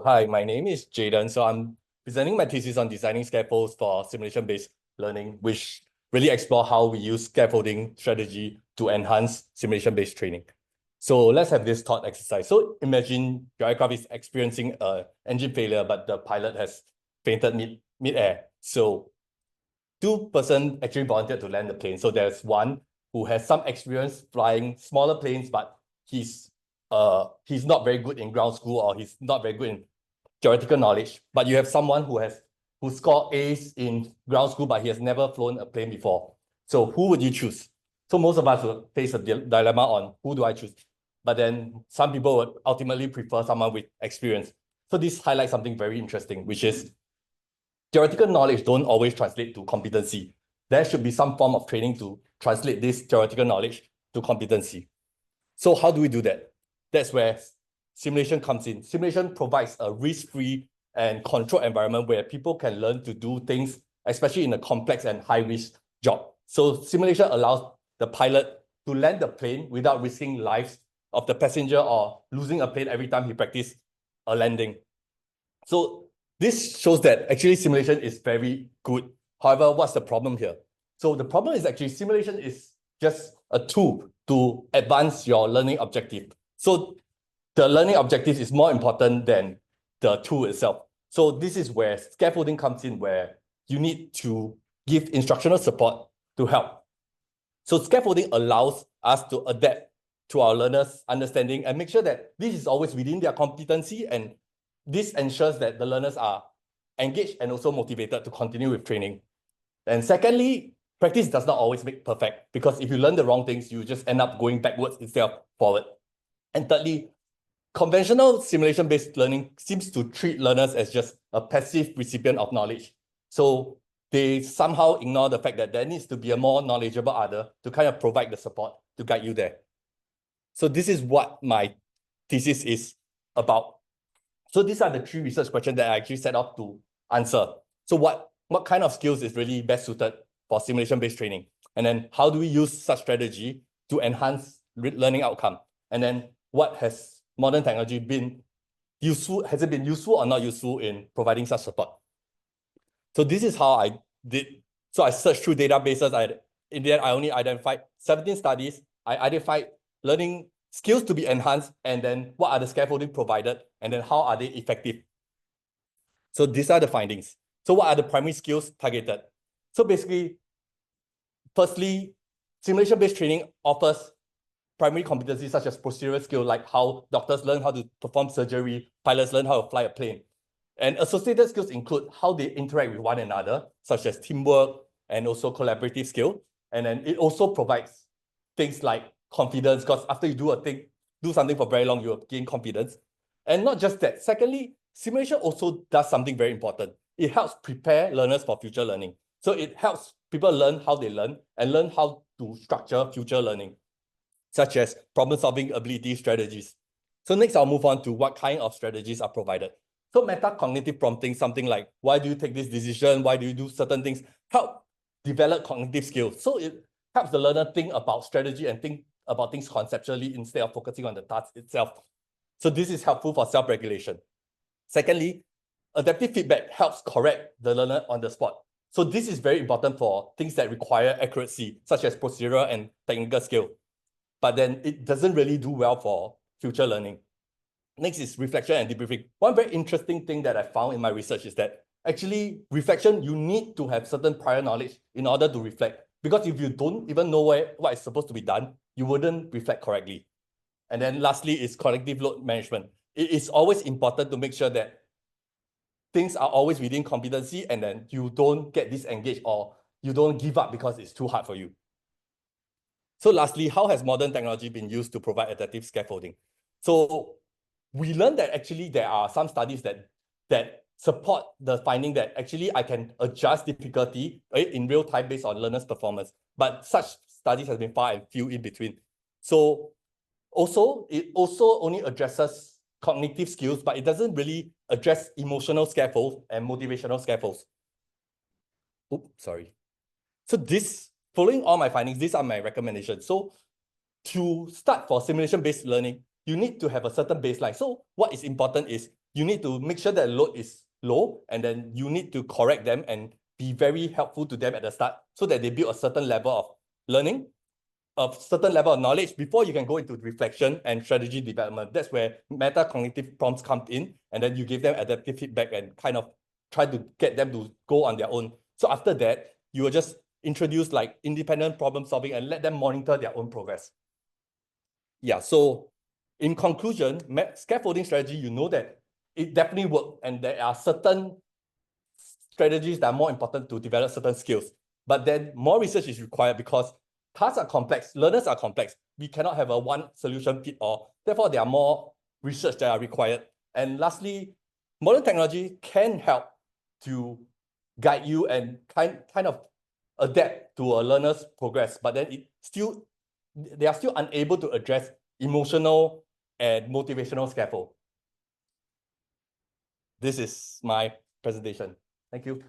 Hi, my name is Jaydon. So I'm presenting my thesis on designing scaffolds for simulation-based learning, which really explore how we use scaffolding strategy to enhance simulation-based training. So let's have this thought exercise. So imagine your aircraft is experiencing an engine failure, but the pilot has fainted mid-air. So two persons actually volunteered to land the plane. So there's one who has some experience flying smaller planes, but he's not very good in ground school, or he's not very good in theoretical knowledge. But you have someone who scored A's in ground school, but he has never flown a plane before. So who would you choose? So most of us will face a dilemma on who do I choose. But then some people would ultimately prefer someone with experience. So this highlights something very interesting, which is theoretical knowledge don't always translate to competency. There should be some form of training to translate this theoretical knowledge to competency. So how do we do that? That's where simulation comes in. Simulation provides a risk-free and controlled environment where people can learn to do things, especially in a complex and high-risk job. So simulation allows the pilot to land the plane without risking lives of the passenger or losing a plane every time he practices a landing. So this shows that actually simulation is very good. However, what's the problem here? So the problem is actually simulation is just a tool to advance your learning objective. So the learning objective is more important than the tool itself. So this is where scaffolding comes in, where you need to give instructional support to help. So scaffolding allows us to adapt to our learners' understanding and make sure that this is always within their competency, and this ensures that the learners are engaged and also motivated to continue with training. And secondly, practice does not always make perfect, because if you learn the wrong things, you just end up going backwards instead of forward. And thirdly, conventional simulation-based learning seems to treat learners as just a passive recipient of knowledge. So they somehow ignore the fact that there needs to be a more knowledgeable other to kind of provide the support to guide you there. So this is what my thesis is about. So these are the three research questions that I actually set up to answer. So what kind of skills is really best suited for simulation-based training? And then how do we use such strategy to enhance learning outcome? And then what has modern technology been useful? Has it been useful or not useful in providing such support? So this is how I did. So I searched through databases. In the end, I only identified 17 studies. I identified learning skills to be enhanced, and then what are the scaffolding provided, and then how are they effective? So these are the findings. So what are the primary skills targeted? So basically, firstly, simulation-based training offers primary competencies such as procedural skill, like how doctors learn how to perform surgery, pilots learn how to fly a plane. And associated skills include how they interact with one another, such as teamwork and also collaborative skill. And then it also provides things like confidence, because after you do something for very long, you gain confidence. And not just that. Secondly, simulation also does something very important. It helps prepare learners for future learning. So it helps people learn how they learn and learn how to structure future learning, such as problem-solving ability strategies. So next, I'll move on to what kind of strategies are provided. So metacognitive prompting, something like, why do you take this decision? Why do you do certain things? Help develop cognitive skills. So it helps the learner think about strategy and think about things conceptually instead of focusing on the task itself. So this is helpful for self-regulation. Secondly, adaptive feedback helps correct the learner on the spot. So this is very important for things that require accuracy, such as procedural and technical skill. But then it doesn't really do well for future learning. Next is reflection and debriefing. One very interesting thing that I found in my research is that actually reflection, you need to have certain prior knowledge in order to reflect. Because if you don't even know what is supposed to be done, you wouldn't reflect correctly. And then lastly is collective load management. It is always important to make sure that things are always within competency, and then you don't get disengaged or you don't give up because it's too hard for you. So lastly, how has modern technology been used to provide adaptive scaffolding? So we learned that actually there are some studies that support the finding that actually I can adjust difficulty in real time based on learners' performance. But such studies have been far and few in between. So it also only addresses cognitive skills, but it doesn't really address emotional scaffolds and motivational scaffolds. Oops, sorry. So following all my findings, these are my recommendations. So to start for simulation-based learning, you need to have a certain baseline. So what is important is you need to make sure that load is low, and then you need to correct them and be very helpful to them at the start so that they build a certain level of learning, a certain level of knowledge before you can go into reflection and strategy development. That's where meta-cognitive prompts come in, and then you give them adaptive feedback and kind of try to get them to go on their own. So after that, you will just introduce like independent problem solving and let them monitor their own progress. Yeah, so in conclusion, scaffolding strategy, you know that it definitely works, and there are certain strategies that are more important to develop certain skills. But then more research is required because tasks are complex, learners are complex. We cannot have a one solution fit all. Therefore, there are more research that are required. And lastly, modern technology can help to guide you and kind of adapt to a learner's progress, but then they are still unable to address emotional and motivational scaffold. This is my presentation. Thank you.